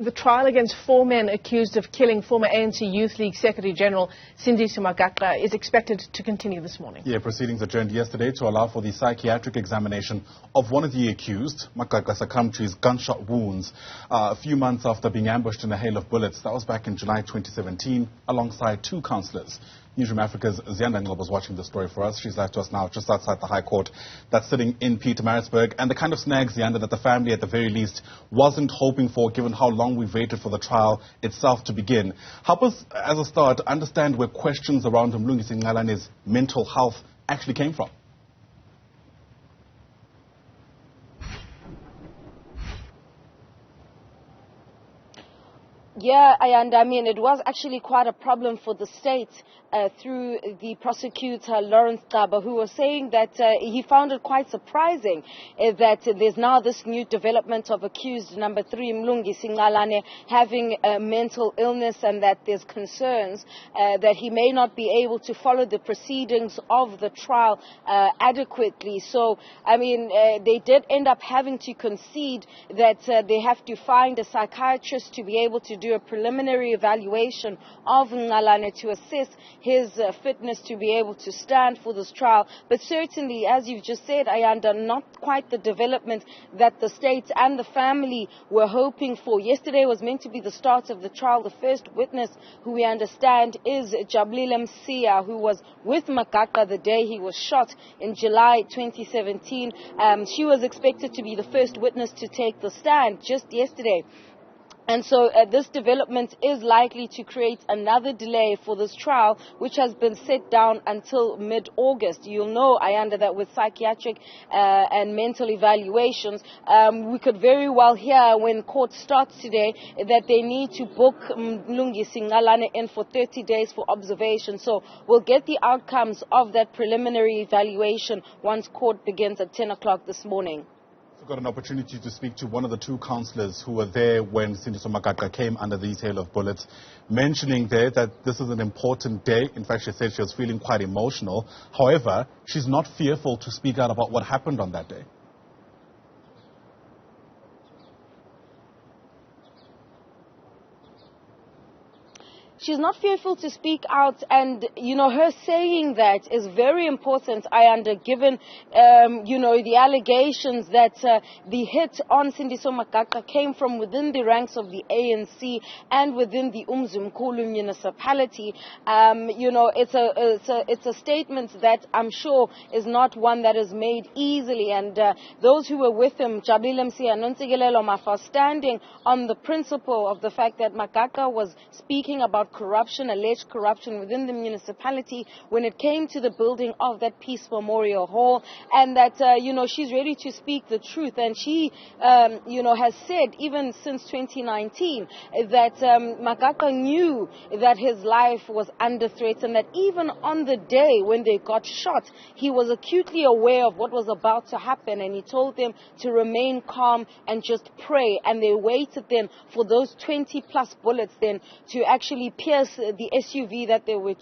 The trial against 4 men accused of killing former ANC Youth League Secretary General Sindiso Magaqa is expected to continue this morning. Yeah, proceedings adjourned yesterday to allow for the psychiatric examination of one of the accused. Magaqa succumbed to his gunshot wounds a few months after being ambushed in a hail of bullets. That was back in July 2017, alongside 2 councillors. Newzroom Afrika's Ziyanda was watching the story for us. She's live to us now, just outside the High Court that's sitting in Pietermaritzburg. And the kind of snags, Ziyanda, that the family at the very least wasn't hoping for, given how long we've waited for the trial itself to begin. Help us, as a start, understand where questions around Nontsikelolo's mental health actually came from. Yeah, I mean, it was actually quite a problem for the state through the prosecutor, Ngcobo, who was saying that he found it quite surprising that there's now this new development of accused number 3, Nontsikelelo, having a mental illness, and that there's concerns that he may not be able to follow the proceedings of the trial adequately. So, I mean, they did end up having to concede that they have to find a psychiatrist to be able to do a preliminary evaluation of Nontsikelelo to assess his fitness to be able to stand for this trial. But certainly, as you've just said, Ayanda, not quite the development that the state and the family were hoping for. Yesterday was meant to be the start of the trial. The first witness, who we understand is Jabulile Msiya, who was with Magaqa the day he was shot in July 2017. She was expected to be the first witness to take the stand just yesterday. And so this development is likely to create another delay for this trial, which has been set down until mid-August. You'll know, Ayanda, that with psychiatric and mental evaluations, we could very well hear when court starts today that they need to book Nontsikelelo in for 30 days for observation. So we'll get the outcomes of that preliminary evaluation once court begins at 10 o'clock this morning. We've got an opportunity to speak to one of the 2 councillors who were there when Sindiso Magaqa came under these hail of bullets, mentioning there that this is an important day. In fact, she said she was feeling quite emotional. However, she's not fearful to speak out about what happened on that day. She's not fearful to speak out, and, you know, her saying that is very important, Ayanda, given, you know, the allegations that the hit on Sindiso Magaqa came from within the ranks of the ANC and within the Nontsikelelo municipality. You know, it's a statement that I'm sure is not one that is made easily, and those who were with him, Jabulile, Msiya, Nontsikelelo, Mafa, standing on the principle of the fact that Magaqa was speaking about corruption, alleged corruption within the municipality when it came to the building of that Peace Memorial Hall, and that, you know, she's ready to speak the truth. And she, you know, has said even since 2019 that Magaqa knew that his life was under threat, and that even on the day when they got shot, he was acutely aware of what was about to happen, and he told them to remain calm and just pray. And they waited then for those 20 plus bullets then to actually pierce the SUV that they were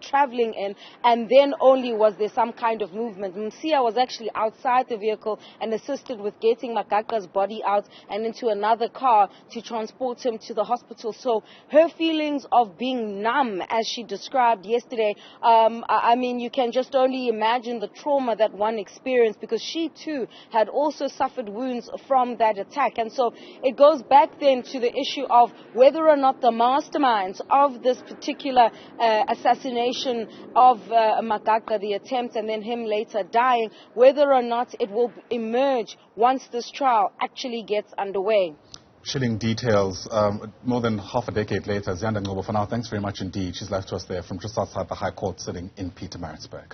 traveling in, and then only was there some kind of movement. Msiya was actually outside the vehicle and assisted with getting Magaqa's body out and into another car to transport him to the hospital. So her feelings of being numb, as she described yesterday, I mean, you can just only imagine the trauma that one experienced, because she too had also suffered wounds from that attack. And so it goes back then to the issue of whether or not the masterminds of this particular assassination of Magaqa, the attempt, and then him later dying, whether or not it will emerge once this trial actually gets underway. Chilling details more than half a decade later. Ziyanda, Ngcobo, for now, thanks very much indeed. She's live to us there from just outside the High Court, sitting in Pietermaritzburg.